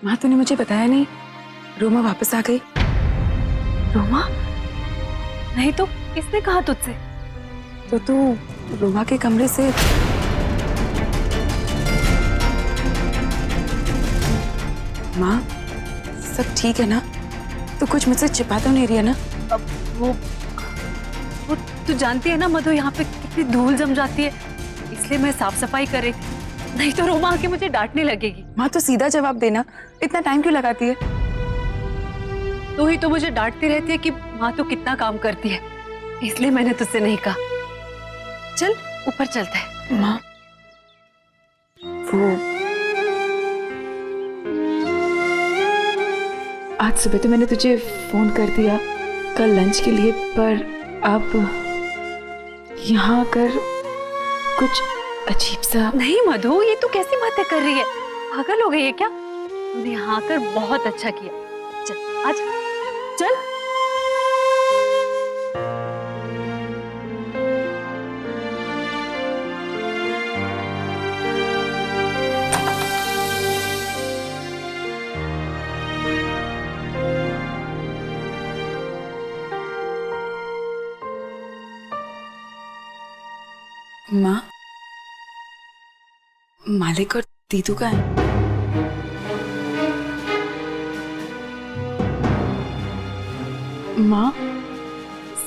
माँ तूने मुझे बताया नहीं, रोमा वापस आ गई। रोमा? नहीं तो किसने कहा तुझसे? तो तू रोमा के कमरे से माँ सब ठीक है ना? तू कुछ मुझसे छिपा तो नहीं रही है ना? अब वो तू जानती है ना मधु, यहाँ पे कितनी धूल जम जाती है, इसलिए मैं साफ सफाई कर रही थी, नहीं तो रोमा आके मुझे डांटने लगेगी। माँ तो सीधा जवाब देना, इतना टाइम क्यों लगाती है? तू ही तो मुझे डांटती रहती है कि माँ तो कितना काम करती है, इसलिए मैंने तुझसे नहीं कहा। चल ऊपर चलते हैं। माँ वो आज सुबह तो मैंने तुझे फोन कर दिया कल लंच के लिए, पर अब यहाँ आकर कुछ अजीब सा। नहीं मधु, ये तू कैसी बातें कर रही है? पागल हो गई है क्या? तूने यहाँ आकर बहुत अच्छा किया। चल आज चल। माँ मालिक और दीदू का है। माँ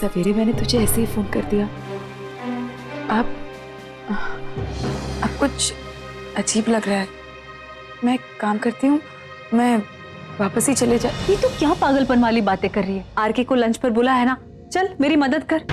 सवेरे मैंने तुझे ऐसे ही फोन कर दिया, अब कुछ अजीब लग रहा है। मैं एक काम करती हूँ, मैं वापस ही चले जा। ये तू क्या पागलपन वाली बातें कर रही है? आरके को लंच पर बुला है ना, चल मेरी मदद कर।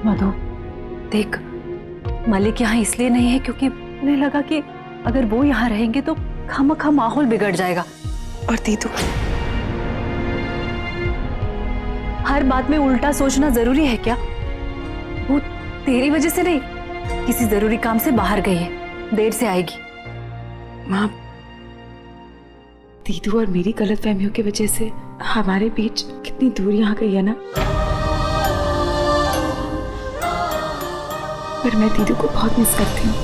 मधु देख, मलिक यहाँ इसलिए नहीं है क्योंकि उन्हें लगा कि अगर वो यहाँ रहेंगे तो खामखा माहौल बिगड़ जाएगा। और दीदू? हर बात में उल्टा सोचना जरूरी है क्या? वो तेरी वजह से नहीं, किसी जरूरी काम से बाहर गई है, देर से आएगी। माँ दीदू और मेरी गलतफहमियों की वजह से हमारे बीच कितनी दूरी आ गई है ना। पर मैं दीदू को बहुत मिस करती हूँ,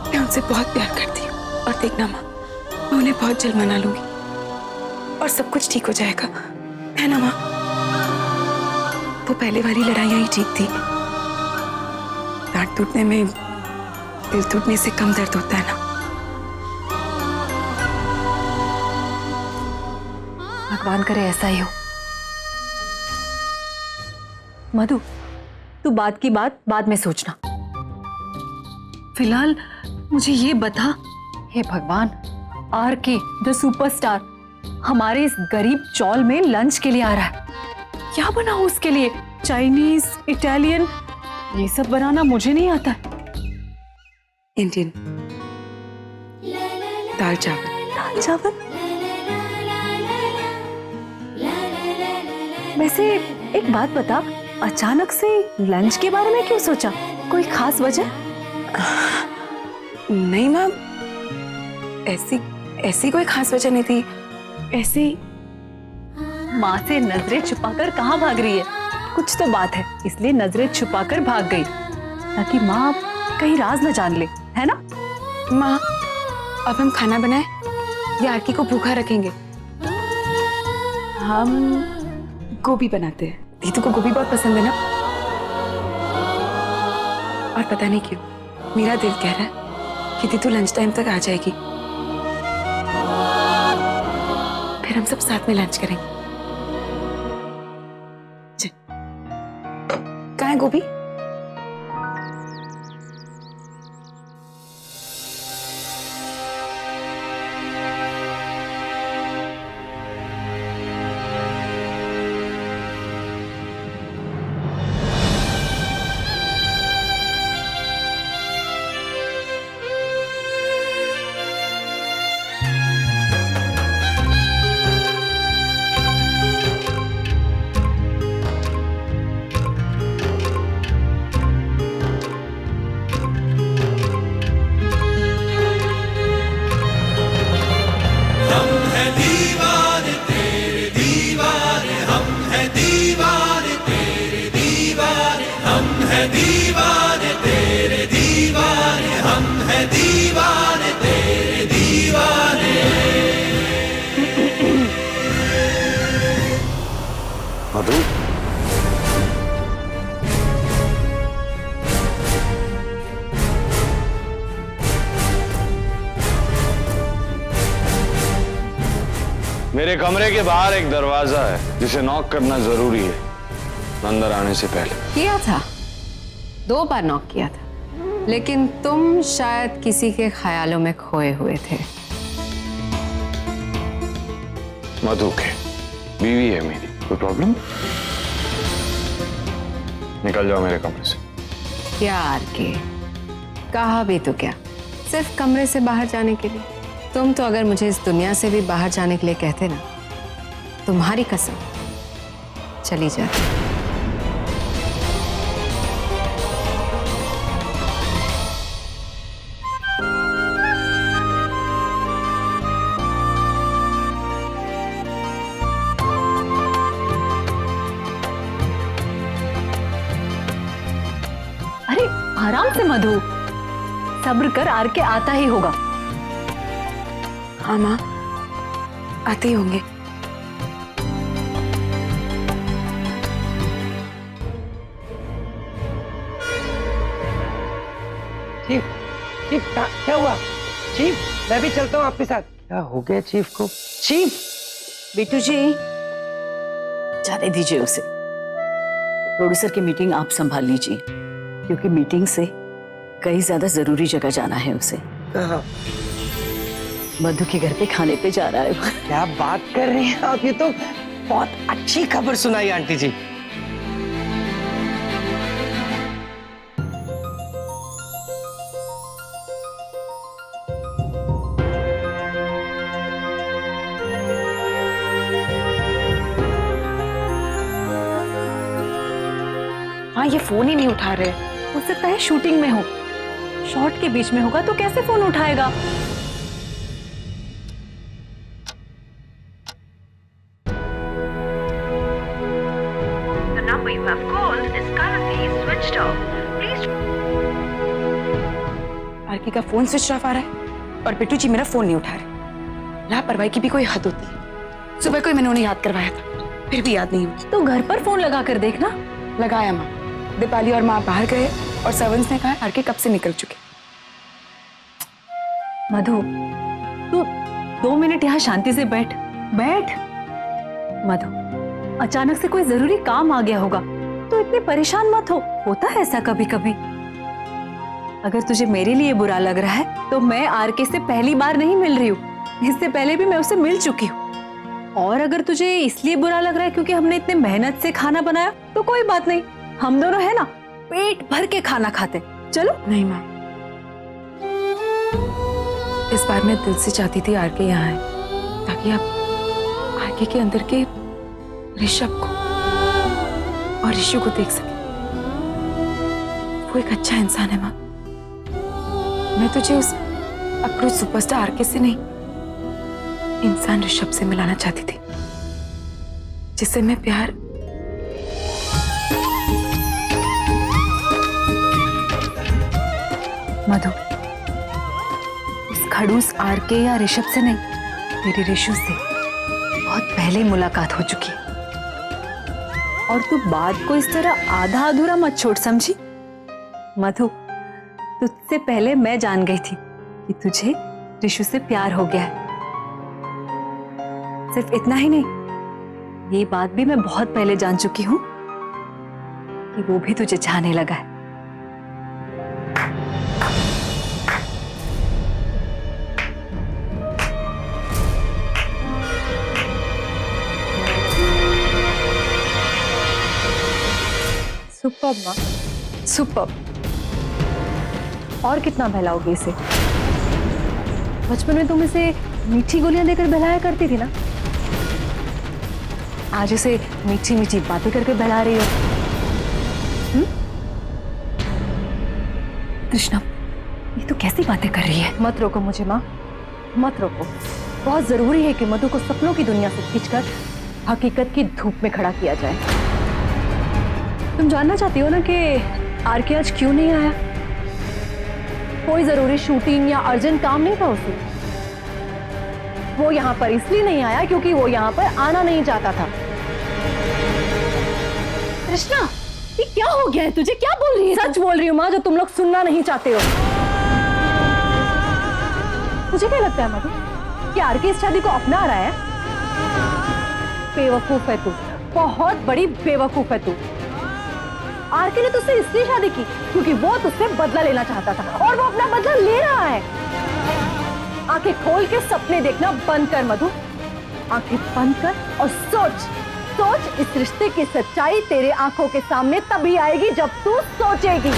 मैं उनसे बहुत प्यार करती हूँ। और देखना माँ, मैं उन्हें बहुत जल्द मना लूंगी और सब कुछ ठीक हो जाएगा, है ना माँ? वो पहले वाली लड़ाइयाँ ही ठीक थी। डांट टूटने में दिल टूटने से कम दर्द होता है ना। भगवान करे ऐसा ही हो। मधु तू बात की बात बाद में सोचना, फिलहाल मुझे ये बता, हे भगवान, आरके द सुपरस्टार हमारे इस गरीब चौल में लंच के लिए आ रहा है। क्या बनाऊं उसके लिए? चाइनीज, इटालियन, ये सब बनाना मुझे नहीं आता है। इंडियन दाल चावल। दाल चावल? वैसे एक बात बता, अचानक से लंच के बारे में क्यों सोचा? कोई खास वजह? नहीं माँ, ऐसी कोई खास वजह नहीं थी, ऐसे ही। माँ से नजरें छुपाकर कहाँ भाग रही है? कुछ तो बात है, इसलिए नजरें छुपाकर भाग गई, ताकि माँ कहीं राज न जान ले, है ना? माँ अब हम खाना बनाएं या आरती को भूखा रखेंगे? हम गोभी बनाते हैं, दीदू को गोभी बहुत पसंद है ना। और पता नहीं क्यों मेरा दिल कह रहा है कि दीदू लंच टाइम तक आ जाएगी, फिर हम सब साथ में लंच करेंगे। कहाँ है गोभी? मधु, मेरे कमरे के बाहर एक दरवाजा है जिसे नॉक करना जरूरी है अंदर आने से पहले। किया था, 2 बार नॉक किया था, लेकिन तुम शायद किसी के ख्यालों में खोए हुए थे। मधु के बीवी है मेरी, कोई प्रॉब्लम? निकल जाओ मेरे कमरे से। यार के कहा भी तो क्या, सिर्फ कमरे से बाहर जाने के लिए। तुम तो अगर मुझे इस दुनिया से भी बाहर जाने के लिए कहते ना, तुम्हारी कसम चली जाती। अरे आराम से मधु, सब्र कर, आर के आता ही होगा। हाँ माँ, आते ही होंगे। चीफ, चीफ क्या हुआ? चीफ, मैं भी चलता हूँ आपके साथ। क्या हो गया चीफ को? चीफ, बिट्टू जी, जाने दीजिए उसे। प्रोड्यूसर की मीटिंग आप संभाल लीजिए, क्योंकि मीटिंग से कई ज्यादा जरूरी जगह जाना है उसे। कहाँ? मधु के घर पे खाने पे जा रहा है। क्या बात कर रही हैं आप? ये तो बहुत अच्छी खबर सुनाई आंटी जी। हाँ, ये फोन ही नहीं उठा रहे। हो सकता है शूटिंग में हो, शॉट के बीच में होगा तो कैसे फोन उठाएगा? आरके का फोन स्विच ऑफ आ रहा है और बिट्टू जी मेरा फोन नहीं उठा रहे। लापरवाही की भी कोई हद होती है। सुबह को मैंने उन्हें याद करवाया था, फिर भी याद नहीं हुई। तो घर पर फोन लगा कर देखना। लगाया माँ, दीपाली और माँ बाहर गए और सर्वेंट्स ने कहा आरके कब से निकल चुके। मधु, तू 2 मिनट यहाँ शांति से बैठ। मधु, अचानक से कोई जरूरी काम आ गया होगा तो इतने परेशान मत हो। होता है ऐसा कभी कभी। अगर तुझे मेरे लिए बुरा लग रहा है तो मैं आरके से पहली बार नहीं मिल रही हूँ, इससे पहले भी मैं उससे मिल चुकी हूँ। और अगर तुझे इसलिए बुरा लग रहा है क्योंकि हमने इतने मेहनत से खाना बनाया, तो कोई बात नहीं, हम दोनों है ना, पेट भर के खाना खाते। चलो। नहीं माँ, इस बार मैं दिल से चाहती थी आरके यहाँ आए, ताकि आप आरके के अंदर के ऋषभ को और ऋषु को देख सके। वो एक अच्छा इंसान है माँ। मैं तुझे उस अक्रूर सुपरस्टार आरके से नहीं, इंसान ऋषभ से मिलाना चाहती थी, जिससे मैं प्यार। मधु, उस खड़ूस आरके या ऋषभ से नहीं, मेरी ऋषु से बहुत पहले मुलाकात हो चुकी है। और तू बात को इस तरह आधा अधूरा मत छोड़, समझी? मधु, तुझसे पहले मैं जान गई थी कि तुझे ऋषु से प्यार हो गया है। सिर्फ इतना ही नहीं, ये बात भी मैं बहुत पहले जान चुकी हूं कि वो भी तुझे चाहने लगा है। सुपर माँ, सुपर। और कितना बहलाओगे इसे? बचपन में तुम इसे मीठी गोलियां देकर बहलाया करती थी ना, आज इसे मीठी मीठी बातें करके बहला रही हो। कृष्णा, ये तो कैसी बातें कर रही है? मत रोको मुझे माँ, मत रोको। बहुत जरूरी है कि मधु को सपनों की दुनिया से खींचकर हकीकत की धूप में खड़ा किया जाए। तुम जानना चाहती हो ना कि आरके आज क्यों नहीं आया? कोई जरूरी शूटिंग या अर्जेंट काम नहीं था उसे। वो यहाँ पर इसलिए नहीं आया क्योंकि वो यहाँ पर आना नहीं चाहता था। कृष्णा, ये क्या हो गया है तुझे? क्या बोल रही है? सच बोल रही हूँ माँ, जो तुम लोग सुनना नहीं चाहते हो। मुझे क्या लगता है मधु कि आरके इस शादी को अपना रहा है? बेवकूफ है तू, बहुत बड़ी बेवकूफ है तू। आरके ने तुझसे इसलिए शादी की क्योंकि वो तुझसे बदला लेना चाहता था और वो अपना बदला ले रहा है। आंखें खोल के सपने देखना बंद कर मधु, आंखें बंद कर और सोच। सोच, इस रिश्ते की सच्चाई तेरे आंखों के सामने तभी आएगी जब तू सोचेगी।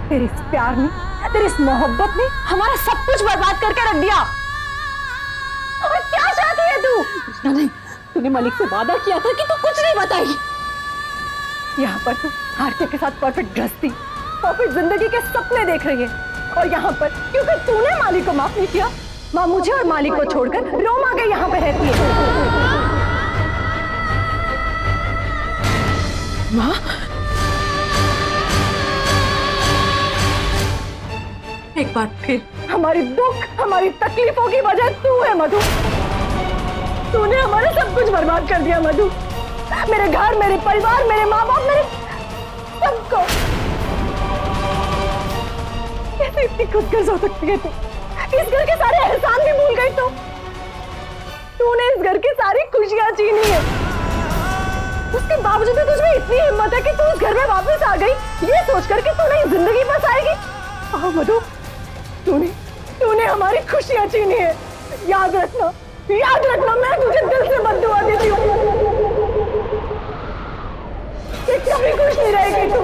तेरे इस प्यार ने, तेरी इस मोहब्बत ने हमारा सब कुछ बर्बाद करके रख दिया। और क्या चाहती है तू? कृष्णा नहीं, तूने मलिक से वादा किया था कि तू कुछ नहीं बताएगी। यहाँ पर तू आरके के साथ परफेक्ट गृहस्थी, परफेक्ट जिंदगी के सपने देख रही है, और यहाँ पर क्योंकि तूने मालिक को माफ नहीं किया, माँ मुझे और मालिक को छोड़कर रोमा के यहाँ पे रहती है। माँ, एक बार फिर हमारी दुख, हमारी तकलीफों की वजह तू है मधु। तूने हमारा सब कुछ बर्बाद कर दिया मधु, मेरे घर, मेरे परिवार, मेरे माँ बाप, मेरे सबको। कैसे इतनी खुदगर्ज हो सकती है तू? इस घर के सारे एहसान भी भूल गई तू। तूने इस घर की सारी खुशियां छीनी है, उसके बावजूद भी तुझमें इतनी हिम्मत है कि तू उस घर में वापस आ गई, ये सोचकर कि तू नई जिंदगी बसाएगी। हाँ मधु, तूने हमारी खुशियां छीनी है। याद रखना, मैं तुझे दिल से बद्दुआ देती हूँ कि कभी खुश नहीं रहेगी तू,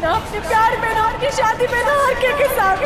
ना अपने प्यार में, ना अपनी शादी में, ना आरके के साथ।